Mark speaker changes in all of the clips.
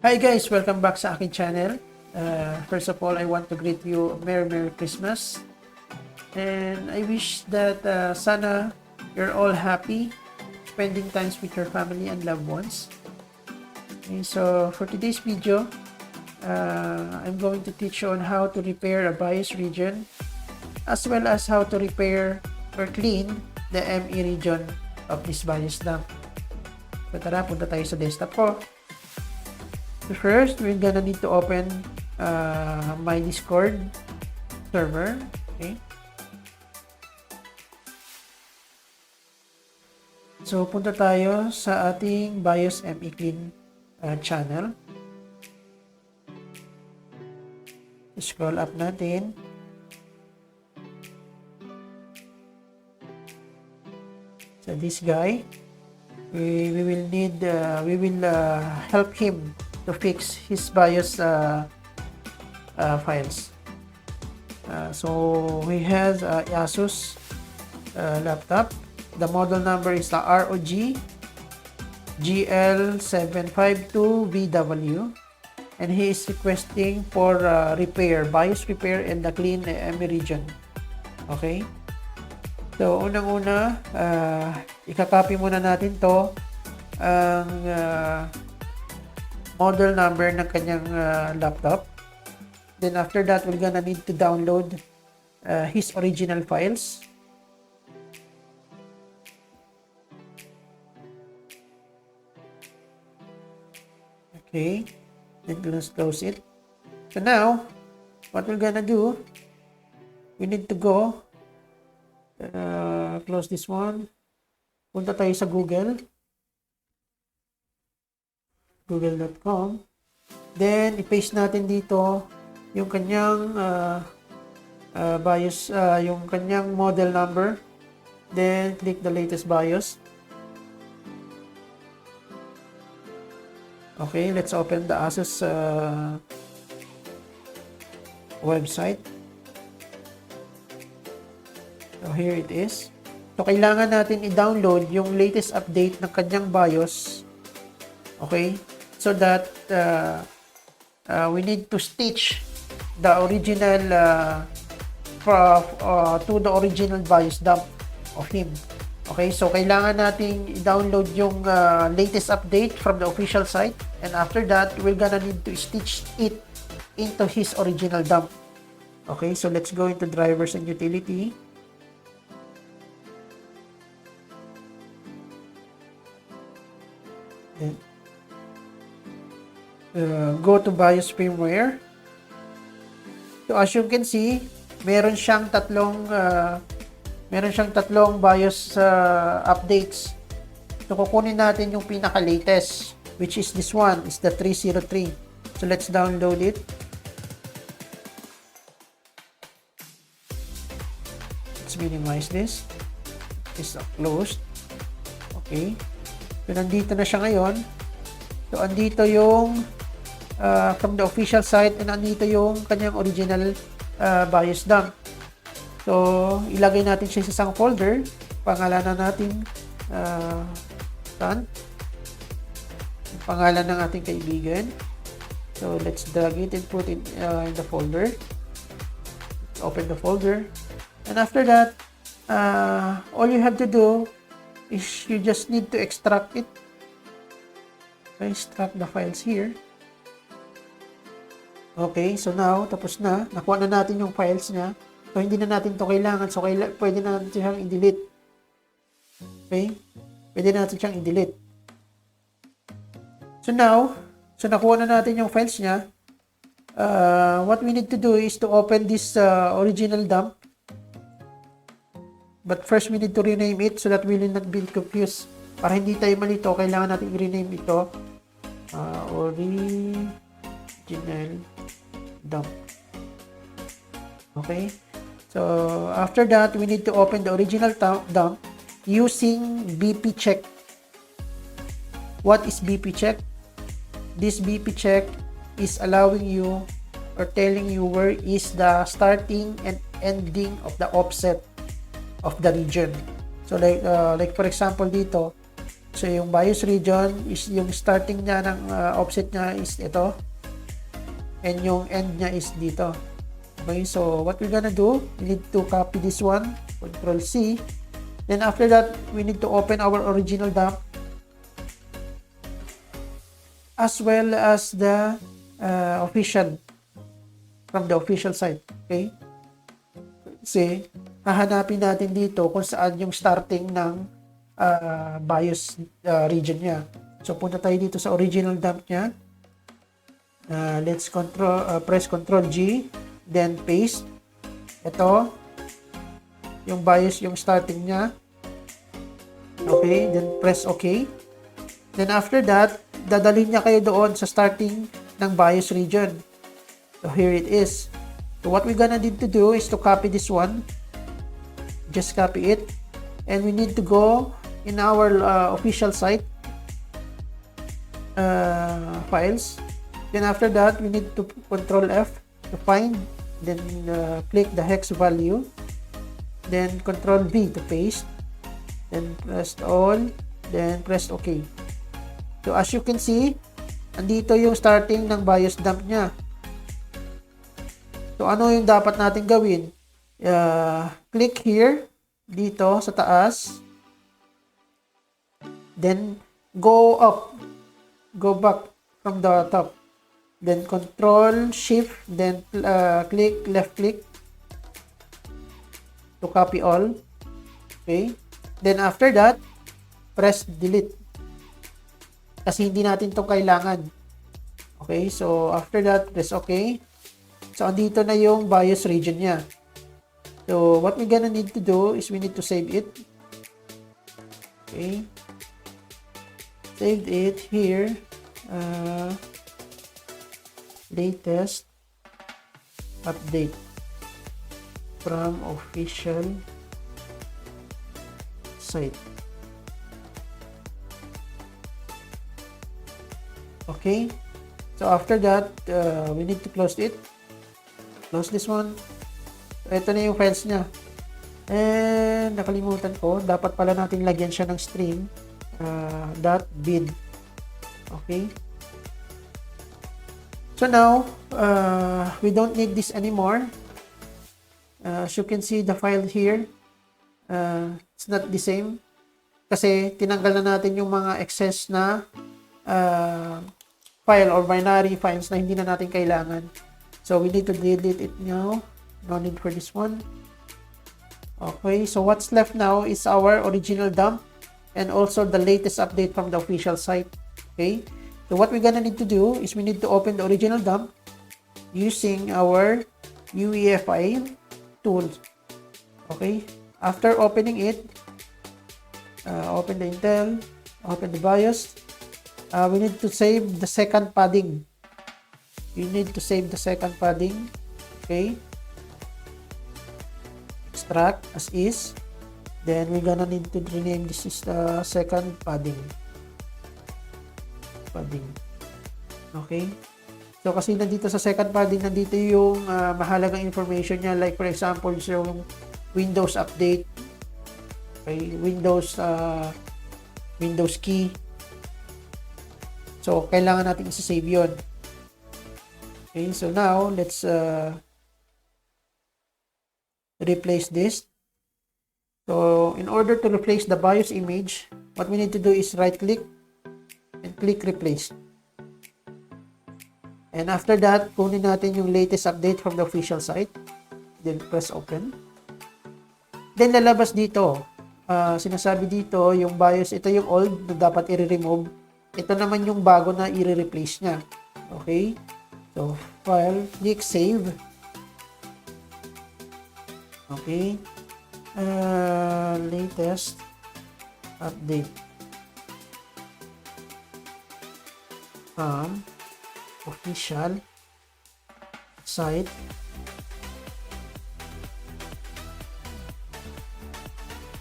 Speaker 1: Hi guys! Welcome back sa aking channel. First of all, I want to greet you Merry Christmas. And I wish that sana you're all happy spending times with your family and loved ones. Okay, so for today's video, I'm going to teach you on how to repair a BIOS region as well as how to repair or clean the ME region of this BIOS dump. So tara, punta tayo sa desktop ko. So first, we're gonna need to open my Discord server. Okay. So punta tayo sa ating BIOS ME Clean channel. Scroll up natin. So this guy, we will need help him to fix his BIOS files. So he has ASUS laptop. The model number is the ROG GL752VW, and he is requesting for repair, BIOS repair and the clean ME region. Okay. So unang-una, ikakopy muna natin to ang model number ng kanyang laptop. Then after that, we're gonna need to download his original files. Okay, then let's close it. So now, what we're gonna do, we need to go, close this one. Punta tayo sa google.com. Then, i-paste natin dito yung kanyang BIOS, yung kanyang model number. Then, click the latest BIOS. Okay, let's open the ASUS website. So, here it is. So, kailangan natin i-download yung latest update ng kanyang BIOS. Okay? So that we need to stitch the original to the original BIOS dump of him. Okay, so kailangan nating i-download yung latest update from the official site, and after that we're gonna need to stitch it into his original dump. Okay, so let's go into drivers and utility. Then go to BIOS firmware. So as you can see, meron siyang tatlong BIOS updates. So kukunin natin yung pinaka-latest, which is this one, is the 303. So let's download it. Let's minimize this. It's closed. Okay. So nandito na siya ngayon. So andito yung from the official site, and andito yung kanyang original BIOS dump. So, ilagay natin siya sa isang folder. Pangalanan natin pangalan ng ating kaibigan. So, let's drag it and put it in the folder. Let's open the folder. And after that, all you have to do is you just need to extract it. Extract the files here. Okay, so now, tapos na. Nakuha na natin yung files niya. So, hindi na natin to kailangan. So, pwede na natin siyang i-delete. Okay? Pwede na natin siyang i-delete. So, now, nakuha na natin yung files niya. What we need to do is to open this original dump. But first, we need to rename it so that we will not be confused. Para hindi tayo malito, kailangan natin i-rename ito. Original dump. Okay? So, after that, we need to open the original dump using BP check. What is BP check? This BP check is allowing you or telling you where is the starting and ending of the offset of the region. So, like for example dito, So, yung BIOS region is yung starting niya ng offset niya is ito. And yung end niya is dito. Okay, so what we're gonna do, we need to copy this one, Control C. Then after that, we need to open our original dump as well as the official, from the official site. Okay? Kasi, hahanapin natin dito kung saan yung starting ng BIOS region niya. So, punta tayo dito sa original dump niya. Let's press Control G, then paste. Ito, yung BIOS, yung starting niya. Okay, then press OK. Then after that, dadalhin niya kayo doon sa starting ng BIOS region. So here it is. So what we're gonna need to do is to copy this one. Just copy it. And we need to go in our official site files. Then after that, we need to Control F to find, then click the hex value, then Control V to paste, then press all, then press OK. So as you can see, andito yung starting ng BIOS dump niya. So ano yung dapat natin gawin? Click here, dito sa taas, then go up, go back from the top. Then Control Shift, then click left click to copy all. Okay. Then after that, press delete. Kasi hindi natin to kailangan. Okay. So after that, press OK. So andito na yung BIOS region niya. So what we're gonna need to do is we need to save it. Okay. Saved it here. Latest update from official site. Okay, so after that, we need to close it. Close this one. So, ito na yung files niya. And nakalimutan ko, dapat pala natin lagyan siya ng string .bin. Okay. So now, we don't need this anymore. As you can see, the file here, it's not the same. Kasi tinanggal na natin yung mga excess na file or binary files na hindi na natin kailangan. So we need to delete it now. No need for this one. Okay, so what's left now is our original dump and also the latest update from the official site. Okay. So what we're gonna need to do is we need to open the original dump using our UEFI tool. Okay. After opening it, open the Intel, open the BIOS. We need to save the second padding. You need to save the second padding. Okay. Extract as is. Then we're gonna need to rename this is the second padding. Okay. So kasi nandito sa second padding, nandito yung mahalagang information niya, like for example yung Windows update, okay, Windows key. So kailangan natin i-save yun. Okay, so now let's replace this. So in order to replace the BIOS image, what we need to do is right click and click replace. And after that, kunin natin yung latest update from the official site. Then press open. Then lalabas dito. Sinasabi dito, yung BIOS, ito yung old na dapat i-remove. Ito naman yung bago na i-replace niya. Okay? So, file, click save. Okay? Latest update from official site.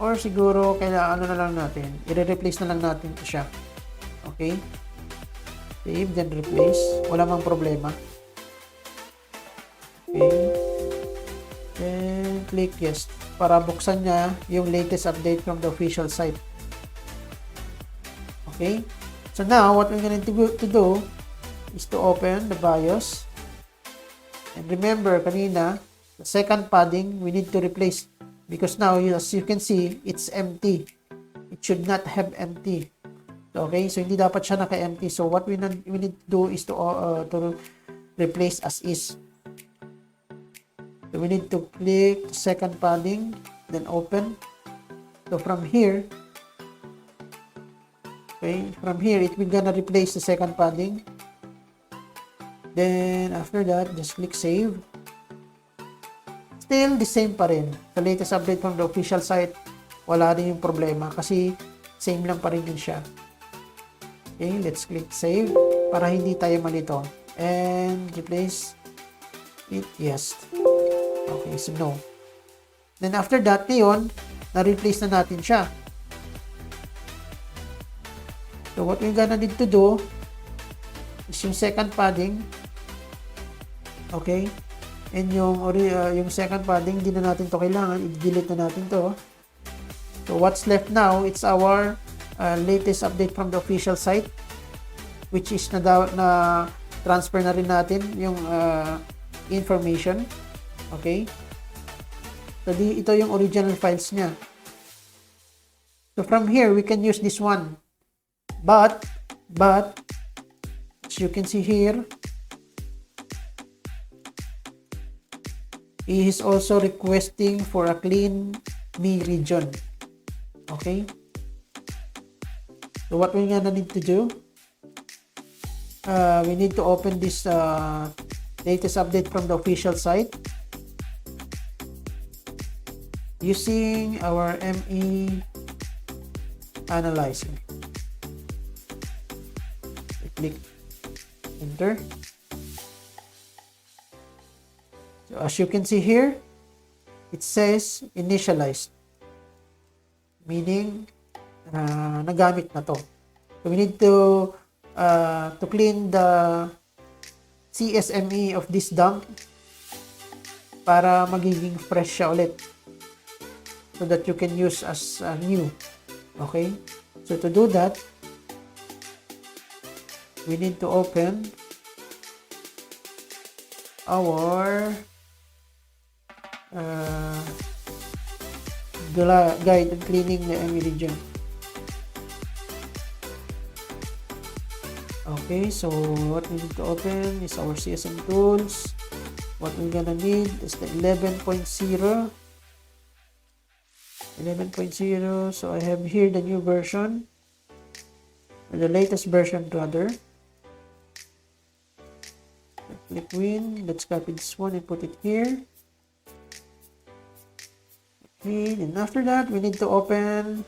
Speaker 1: Or siguro kailangan na lang natin, i-replace na lang natin ito siya. Okay? Save, then replace. Wala mang problema. Okay. Then click yes para buksan niya yung latest update from the official site. Okay, so now what we're going to do is to open the BIOS. And remember, kanina, the second padding, we need to replace because now, as you can see, it's empty. It should not have empty. Okay, so hindi dapat siya naka-empty. So what we need to do is to replace as is. So we need to click the second padding, then open. So from here, okay, from here, it will gonna replace the second padding. Then, after that, just click save. Still, the same pa rin. The latest update from the official site, wala rin yung problema kasi same lang pa rin yun siya. Okay, let's click save para hindi tayo malito. And replace it, yes. Okay, so no. Then, after that, ngayon, na-replace na natin siya. So, what we're gonna need to do is yung second padding. Okay? And yung second padding, hindi na natin to kailangan. I-delete na natin to. So, what's left now, it's our latest update from the official site, which is na transfer na rin natin yung information. Okay? So, ito yung original files niya. So, from here, we can use this one. But, as you can see here, he is also requesting for a clean me region. Okay? So, what we're gonna need to do, we need to open this latest update from the official site using our ME analyzer. Click enter. So as you can see here, it says initialized, meaning nagamit na to. So we need to clean the CSME of this dump para magiging fresh siya ulit, so that you can use as new. Okay, so to do that, we need to open our guide on cleaning the ME region. Okay, so what we need to open is our CSM tools. What we're gonna need is the 11.0. So I have here the new version, or the latest version rather. Click win. Let's copy this one and put it here. Okay, and after that, we need to open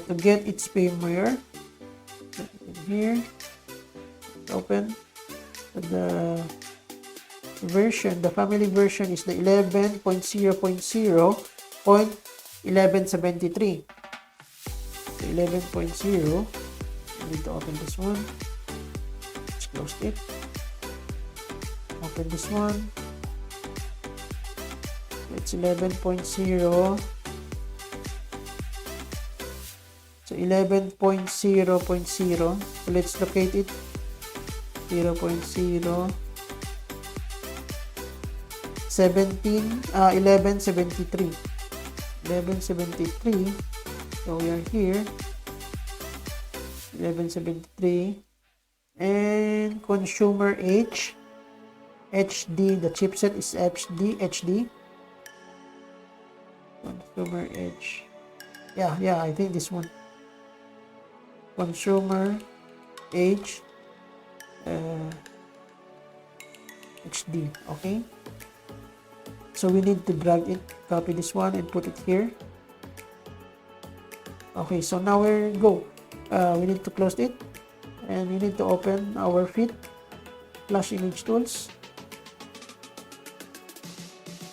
Speaker 1: to get its firmware. Here, open the version. The family version is the 11.0.0.1173. So 11.0. We need to open this one. Let's close it. Open this one. It's 11.0. So 11.0.0. So let's locate it. 0.0 1173. 1173. So we are here. 1173. And consumer HD. The chipset is HD. Consumer H. Yeah, I think this one. Consumer H HD. Okay. So we need to drag it, copy this one and put it here. Okay, so now we go. We need to close it and we need to open our fit Flash Image Tools.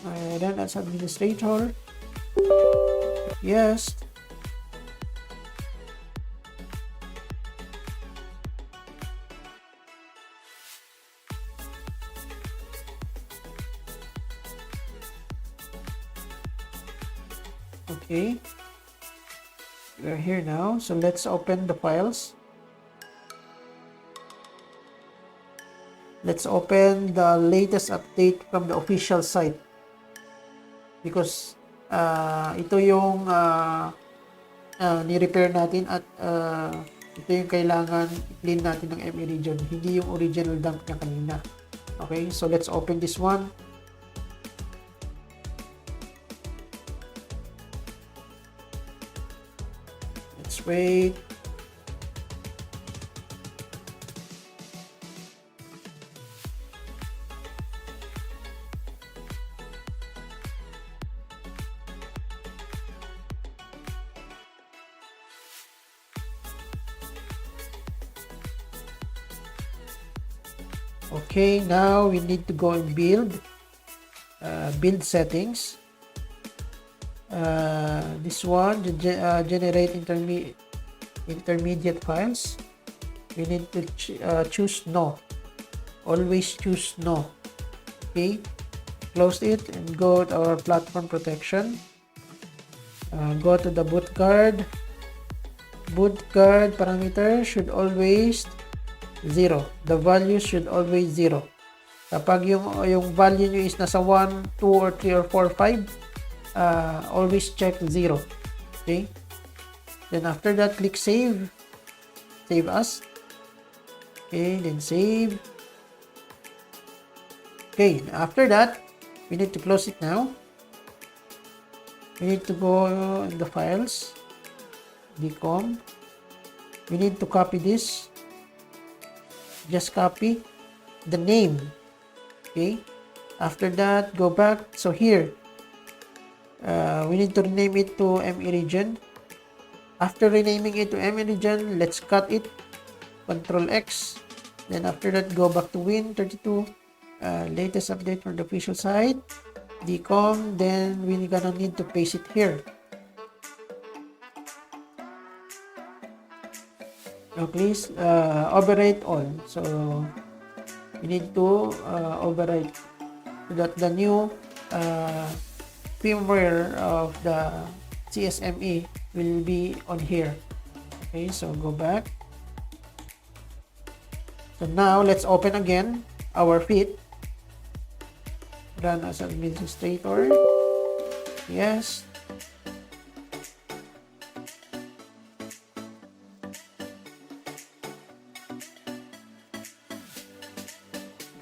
Speaker 1: I run as administrator. Yes. Okay. We're here now, so let's open the files. Let's open the latest update from the official site because ito yung ni-repair natin at ito yung kailangan i-clean natin ng ME region, hindi yung original dump niya kanina. Okay, so let's open this one. Let's wait. Okay, now we need to go and build settings. This one, generate intermediate files. We need to choose no. Always choose no. Okay, close it and go to our platform protection. Go to the boot guard. Boot guard parameter should always 0. The value should always 0. Kapag yung value nyo is nasa 1, 2, or 3, or 4, 5, always check 0. Okay? Then after that, click save. Save as. Okay, then save. Okay, after that, we need to close it now. We need to go in the files. Decom. We need to copy this. Just copy the name. Okay, after that, go back. So here we need to rename it to ME region. After renaming it to ME region, let's cut it, Control X. Then after that, go back to Win32, latest update from the official site, decom. Then we're gonna need to paste it here. Now please overwrite all. So we need to overwrite so that the new firmware of the CSME will be on here. Okay, so go back. So now let's open again our feed. Run as administrator. Yes.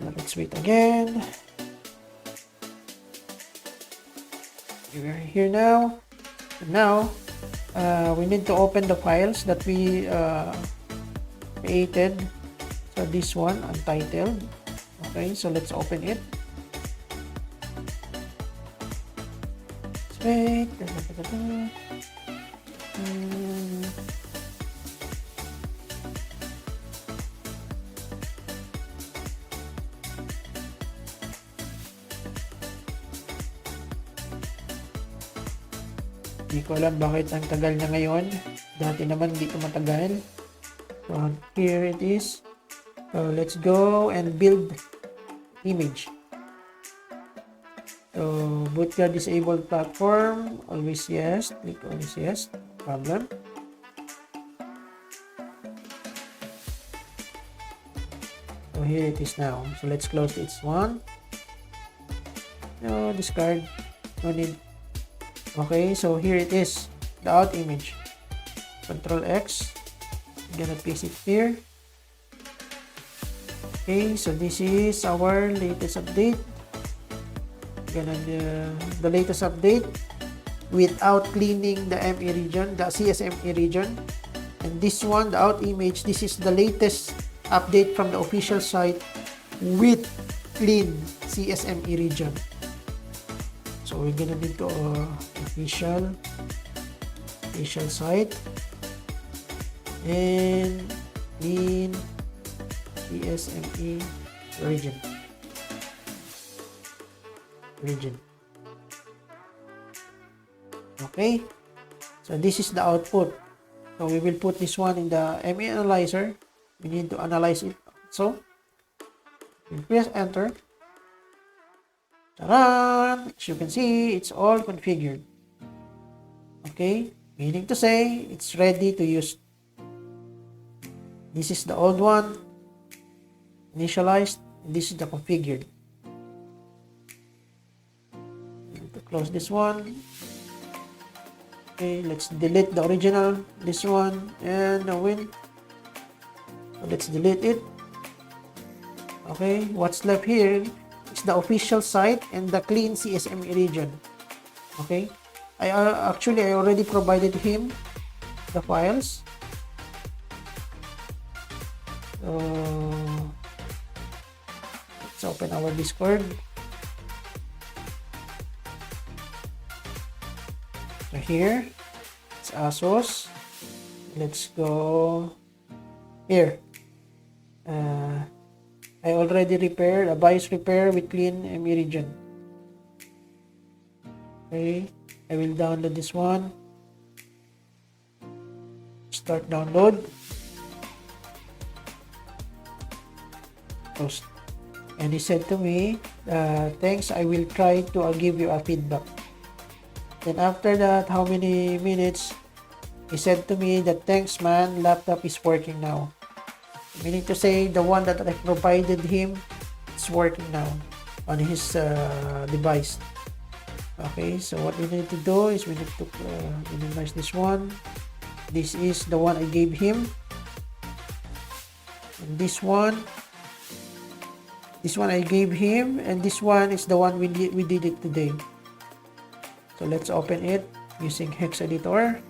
Speaker 1: Let's wait again. We're here now. Now, we need to open the files that we created. So this one, untitled. Okay, so let's open it. Let's wait. Hindi ko alam bakit ang tagal niya ngayon. Dati naman hindi ko matagal. So here it is. So let's go and build image. So bootguard disabled platform. Always yes. Click always yes. Problem. So here it is now. So let's close this one. No, discard. No need. Okay, so here it is, the out image. Control X. I'm gonna paste it here. Okay, so this is our latest update. Gonna the latest update without cleaning the ME region, the CSME region. And this one, the out image, this is the latest update from the official site with clean CSME region. So we're gonna need to official site and clean CSME region. Okay, so this is the output. So we will put this one in the ME analyzer. We need to analyze it. So we press enter. Taran! As you can see, it's all configured. Okay, Meaning to say, it's ready to use. This is the old one, initialized. This is the configured. To close this one. Okay, let's delete the original, this one, and the win. So let's delete it. Okay, what's left here is the official site and the clean CSME region. Okay, I already provided him the files. So let's open our Discord. So here, it's ASUS. Let's go here. I already repaired a BIOS repair with clean ME region. Okay, I will download this one. Start download. Post. And he said to me, thanks, I will try to give you a feedback. Then after that, how many minutes, he said to me that thanks man, laptop is working now. Meaning to say, the one that I provided him, it's working now on his device. Okay, so what we need to do is we need to minimize this one. This is the one I gave him. And this one I gave him, and this one is the one we did it today. So let's open it using hex editor.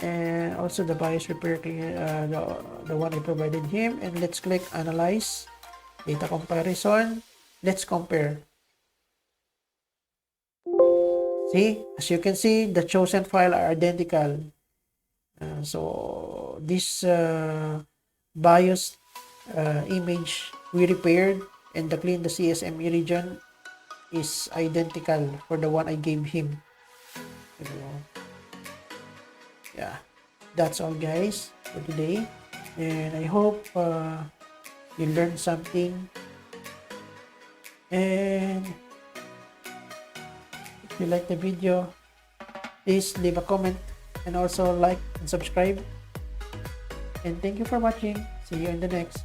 Speaker 1: And also the BIOS repair, the one I provided him, and let's click analyze data comparison. Let's compare. See, as you can see, the chosen file are identical. So this BIOS image we repaired and the clean the CSME region is identical for the one I gave him. Yeah, that's all guys for today, and I hope you learned something. And if you like the video, please leave a comment and also like and subscribe. And thank you for watching. See you in the next.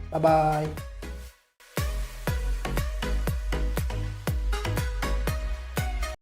Speaker 1: Bye bye.